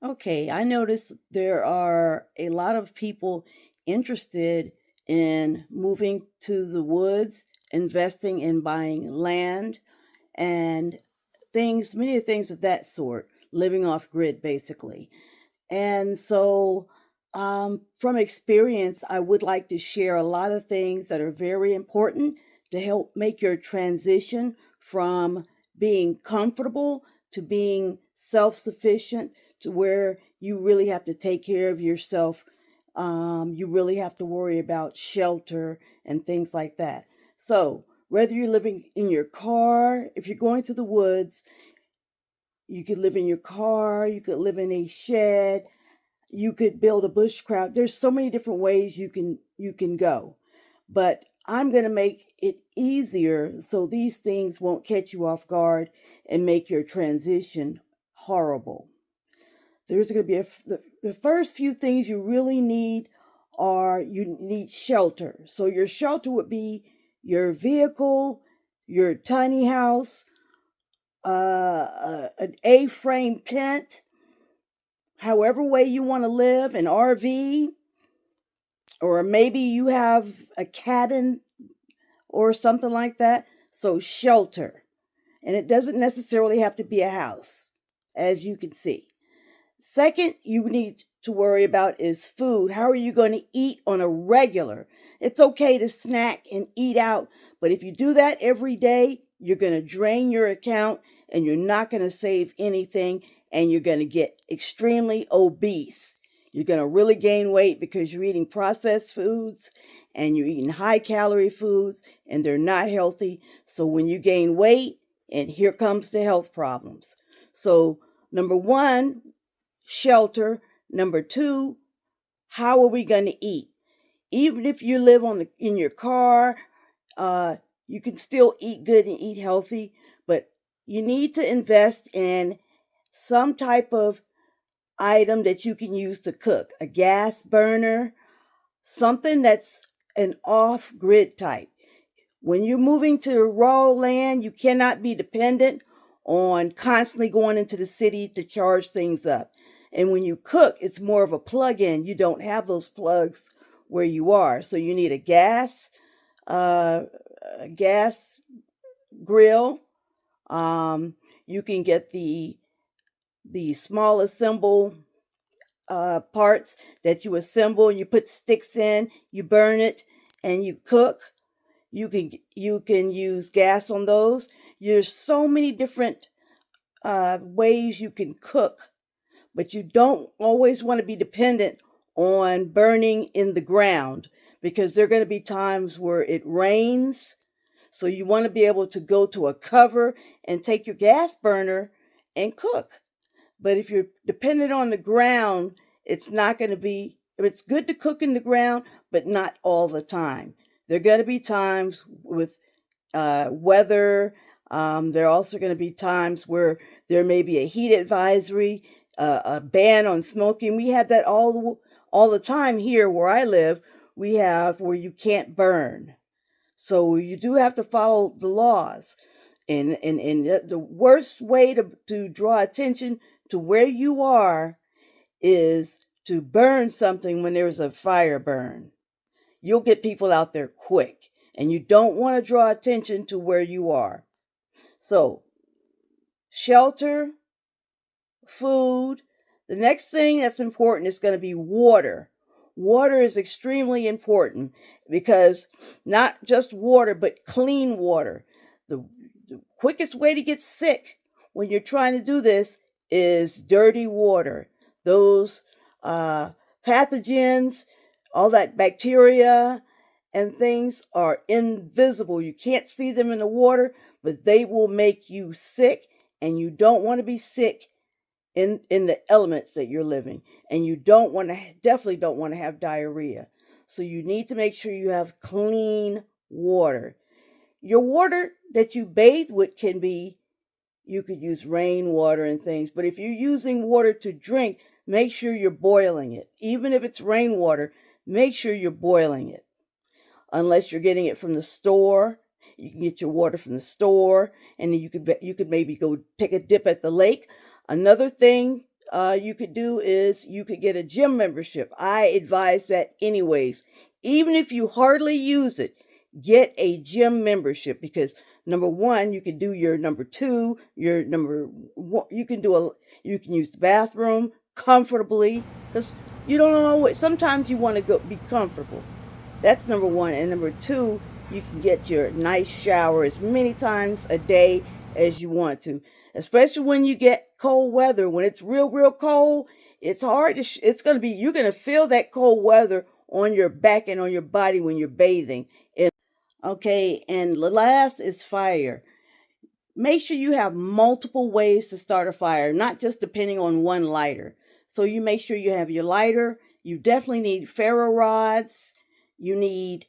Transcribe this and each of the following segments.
Okay, I noticed there are a lot of people interested in moving to the woods, investing in buying land and things, many things of that sort, living off grid basically. And so, from experience, I would like to share a lot of things that are very important to help make your transition from being comfortable to being self sufficient to where you really have to take care of yourself. You really have to worry about shelter and things like that. So, whether you're living in your car, if you're going to the woods, you could live in your car, you could live in a shed, you could build a bushcraft. There's so many different ways you can go. But I'm going to make it easier so these things won't catch you off guard and make your transition horrible. There's going to be the first few things you really need are you need shelter. So your shelter would be your vehicle, your tiny house, an A-frame tent, however way you want to live, an RV, or maybe you have a cabin or something like that. So shelter. And it doesn't necessarily have to be a house, as you can see. Second, you need to worry about is food. How are you going to eat on a regular? It's okay to snack and eat out, but if you do that every day, you're going to drain your account and you're not going to save anything and you're going to get extremely obese. You're going to really gain weight because you're eating processed foods and you're eating high calorie foods and they're not healthy. So when you gain weight, and here comes the health problems. So, number one, shelter. Number two, how are we going to eat? Even if you live in your car, you can still eat good and eat healthy, but you need to invest in some type of item that you can use to cook. A gas burner, something that's an off-grid type. When you're moving to raw land, you cannot be dependent on constantly going into the city to charge things up. And when you cook, it's more of a plug-in. You don't have those plugs where you are. So you need uh, a gas grill. You can get the small assemble parts that you assemble and you put sticks in, you burn it, and you cook. You can use gas on those. There's so many different ways you can cook, but you don't always want to be dependent on burning in the ground because there are going to be times where it rains. So you want to be able to go to a cover and take your gas burner and cook. But if you're dependent on the ground, it's not going to be, it's good to cook in the ground, but not all the time. There are going to be times with weather. There are also going to be times where there may be a heat advisory, a ban on smoking. We have that all the time here where I live. We have where you can't burn. So you do have to follow the laws. And the worst way to draw attention to where you are is to burn something when there's a fire burn. You'll get people out there quick, and you don't want to draw attention to where you are. So, shelter, food. The next thing that's important is going to be water. Water is extremely important because not just water, but clean water. The quickest way to get sick when you're trying to do this is dirty water. Those pathogens, all that bacteria and things are invisible. You can't see them in the water, but they will make you sick, and you don't want to be sick in the elements that you're living, and you definitely don't want to have diarrhea. So you need to make sure you have clean water. Your water that you bathe with can be, you could use rainwater and things, but if you're using water to drink, make sure you're boiling it. Even if it's rainwater, make sure you're boiling it. Unless you're getting it from the store, you can get your water from the store, and then you could maybe go take a dip at the lake. Another thing you could do is you could get a gym membership. I advise that anyways. Even if you hardly use it, get a gym membership, because number one, you can do your number two, your number one, you can use the bathroom comfortably, because you don't know, sometimes you want to go be comfortable. That's number one. And number two, you can get your nice shower as many times a day as you want to. Especially when you get cold weather. When it's real, real cold, it's hard to, you're going to feel that cold weather on your back and on your body when you're bathing. Okay, and the last is fire. Make sure you have multiple ways to start a fire, not just depending on one lighter. So you make sure you have your lighter. You definitely need ferro rods. You need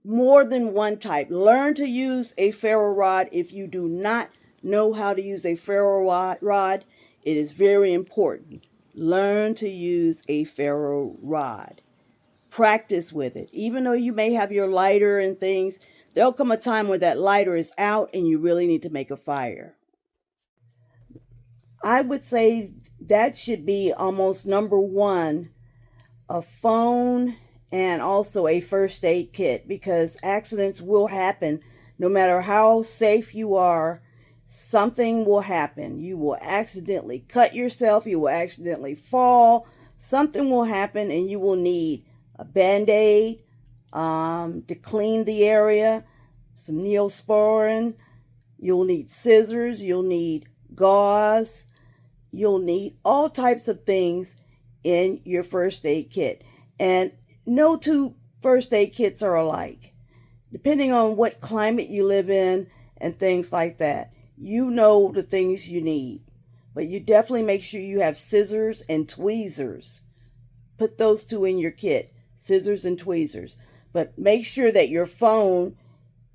more than one type. Learn to use a ferro rod. If you do not know how to use a ferro rod, it is very important. Learn to use a ferro rod. Practice with it. Even though you may have your lighter and things, there'll come a time where that lighter is out and you really need to make a fire. I would say that should be almost number one, a phone and also a first aid kit, because accidents will happen. No matter how safe you are, something will happen. You will accidentally cut yourself, you will accidentally fall, something will happen, and you will need a Band-Aid to clean the area, some Neosporin, you'll need scissors, you'll need gauze, you'll need all types of things in your first aid kit. And no two first aid kits are alike. Depending on what climate you live in and things like that, you know the things you need. But you definitely make sure you have scissors and tweezers. Put those two in your kit, scissors and tweezers. But make sure that your phone,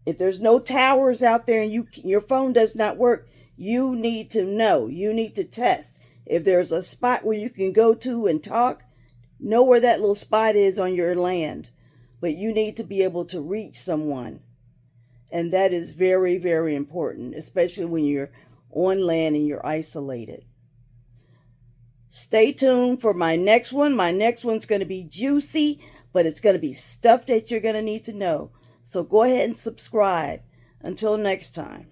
if there's no towers out there and your phone does not work, you need to know. You need to test. If there's a spot where you can go to and talk, know where that little spot is on your land. But you need to be able to reach someone. And that is very, very important, especially when you're on land and you're isolated. Stay tuned for my next one. My next one's going to be juicy, but it's going to be stuff that you're going to need to know. So go ahead and subscribe. Until next time.